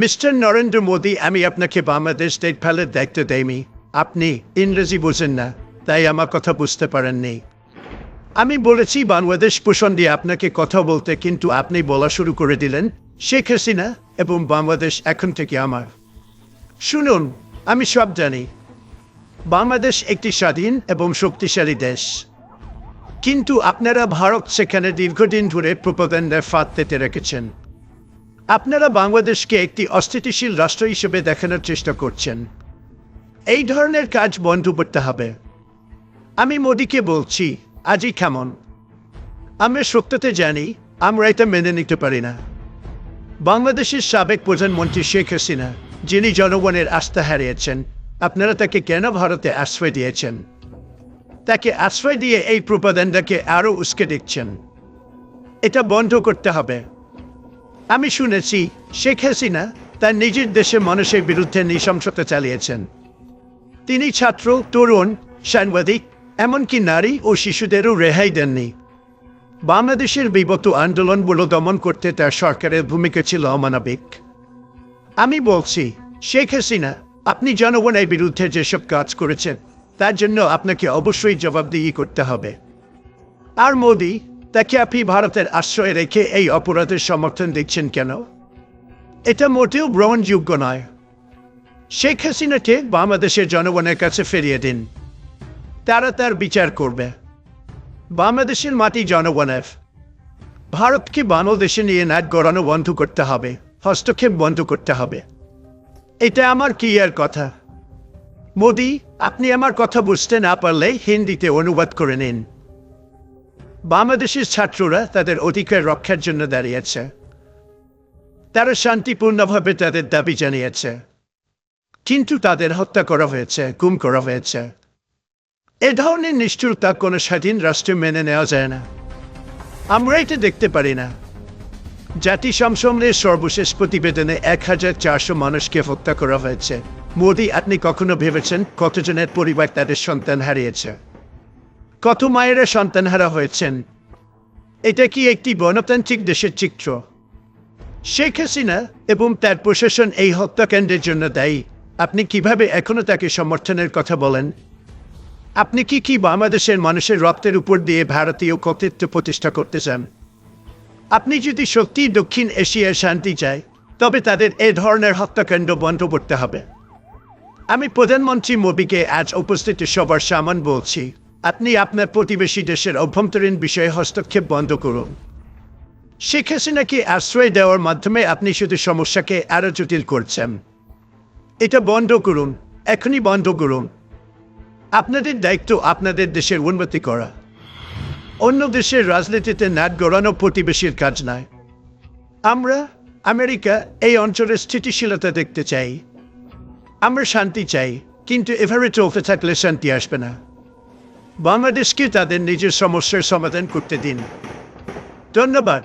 Mister Narendra Modi, আমি আপনাকে বাংলাদেশ দেখভালের দায়িত্ব দেইনি। আপনি ইংরেজি বোঝেন না, তাই আমার কথা বুঝতে পারেননি। আমি বলেছি বাংলাদেশ পোষণ দিয়ে আপনাকে কথা বলতে, কিন্তু আপনি বলা শুরু করে দিলেন শেখ হাসিনা এবং বাংলাদেশ এখন থেকে আমার। শুনুন, আমি সব জানি। বাংলাদেশ একটি স্বাধীন এবং শক্তিশালী দেশ, কিন্তু আপনারা ভারত সেখানে দীর্ঘদিন ধরে প্রোপাগান্ডার ফাঁদ পেতে রেখেছেন। আপনারা বাংলাদেশকে একটি অস্থিতিশীল রাষ্ট্র হিসেবে দেখানোর চেষ্টা করছেন। এই ধরনের কাজ বন্ধ করতে হবে। আমি মোদীকে বলছি, আজই কেমন? আমরা সত্যতে জানি, আমরা এটা মেনে নিতে পারি না। বাংলাদেশের সাবেক প্রধানমন্ত্রী শেখ হাসিনা, যিনি জনগণের আস্থা হারিয়েছেন, আপনারা তাকে কেন ভারতে আশ্রয় দিয়েছেন? তাকে আশ্রয় দিয়ে এই প্রোপাগান্ডাকে আরও উস্কে দিচ্ছেন। এটা বন্ধ করতে হবে। আমি শুনেছি শেখ হাসিনা তার নিজের দেশের মানুষের বিরুদ্ধে নৃশংসতা চালিয়েছেন। তিনি ছাত্র, তরুণ, সাংবাদিক, এমনকি নারী ও শিশুদেরও রেহাই দেননি। বাংলাদেশের বিগত আন্দোলনগুলো দমন করতে তার সরকারের ভূমিকা ছিল অমানবিক। আমি বলছি, শেখ হাসিনা, আপনি জনগণের বিরুদ্ধে যেসব কাজ করেছেন তার জন্য আপনাকে অবশ্যই জবাবদিহি করতে হবে। আর মোদী, তাকে আপনি ভারতের আশ্রয় রেখে এই অপরাধের সমর্থন দিচ্ছেন কেন? এটা মোটেও গ্রহণযোগ্য নয়। শেখ হাসিনাকে বাংলাদেশের জনগণের কাছে ফিরিয়ে দিন। তারা তার বিচার করবে। বাংলাদেশের মাটি জনগণের। ভারতকে বাংলাদেশে নিয়ে নাট গড়ানো বন্ধ করতে হবে, হস্তক্ষেপ বন্ধ করতে হবে। এটা আমার ক্লিয়ার কথা। মোদী, আপনি আমার কথা বুঝতে না পারলে হিন্দিতে অনুবাদ করে নিন। বাংলাদেশের ছাত্ররা তাদের অধিকার রক্ষার জন্য দাঁড়িয়েছে। তারা শান্তিপূর্ণভাবে তাদের দাবি জানিয়েছে, কিন্তু তাদের হত্যা করা হয়েছে, গুম করা হয়েছে। এ ধরনের নিষ্ঠুরতা কোনো স্বাধীন রাষ্ট্রে মেনে নেওয়া যায় না। আমরা এটা দেখতে পারি না। জাতিসংঘের সর্বশেষ প্রতিবেদনে 1400 মানুষকে হত্যা করা হয়েছে। মোদী, আপনি কখনো ভেবেছেন কতজনের পরিবার তাদের সন্তান হারিয়েছে? কত মায়েরা সন্তানহারা হয়েছেন? এটা কি একটি গণতান্ত্রিক দেশের চিত্র? শেখ হাসিনা এবং তার প্রশাসন এই হত্যাকাণ্ডের জন্য দায়ী। আপনি কিভাবে এখনো তাকে সমর্থনের কথা বলেন? আপনি কি বাংলাদেশের মানুষের রক্তের উপর দিয়ে ভারতীয় কর্তৃত্ব প্রতিষ্ঠা করতে চান? আপনি যদি সত্যি দক্ষিণ এশিয়ার শান্তি চায়, তবে তাদের এ ধরনের হত্যাকাণ্ড বন্ধ করতে হবে। আমি প্রধানমন্ত্রী মোদীকে আজ উপস্থিত সবার সামনে বলছি, আপনি আপনার প্রতিবেশী দেশের অভ্যন্তরীণ বিষয়ে হস্তক্ষেপ বন্ধ করুন। শেখ হাসিনাকে আশ্রয় দেওয়ার মাধ্যমে আপনি শুধু সমস্যাকে আরও জটিল করছেন। এটা বন্ধ করুন, এখনই বন্ধ করুন। আপনাদের দায়িত্ব আপনাদের দেশের উন্নতি করা। অন্য দেশের রাজনীতিতে নাট গড়ানো প্রতিবেশীর কাজ নয়। আমরা, আমেরিকা, এই অঞ্চলের স্থিতিশীলতা দেখতে চাই। আমরা শান্তি চাই, কিন্তু এভাবে চলতে থাকলে শান্তি আসবে না। বাংলাদেশকে তাদের নিজের সমস্যার সমাধান করতে দিন। ধন্যবাদ।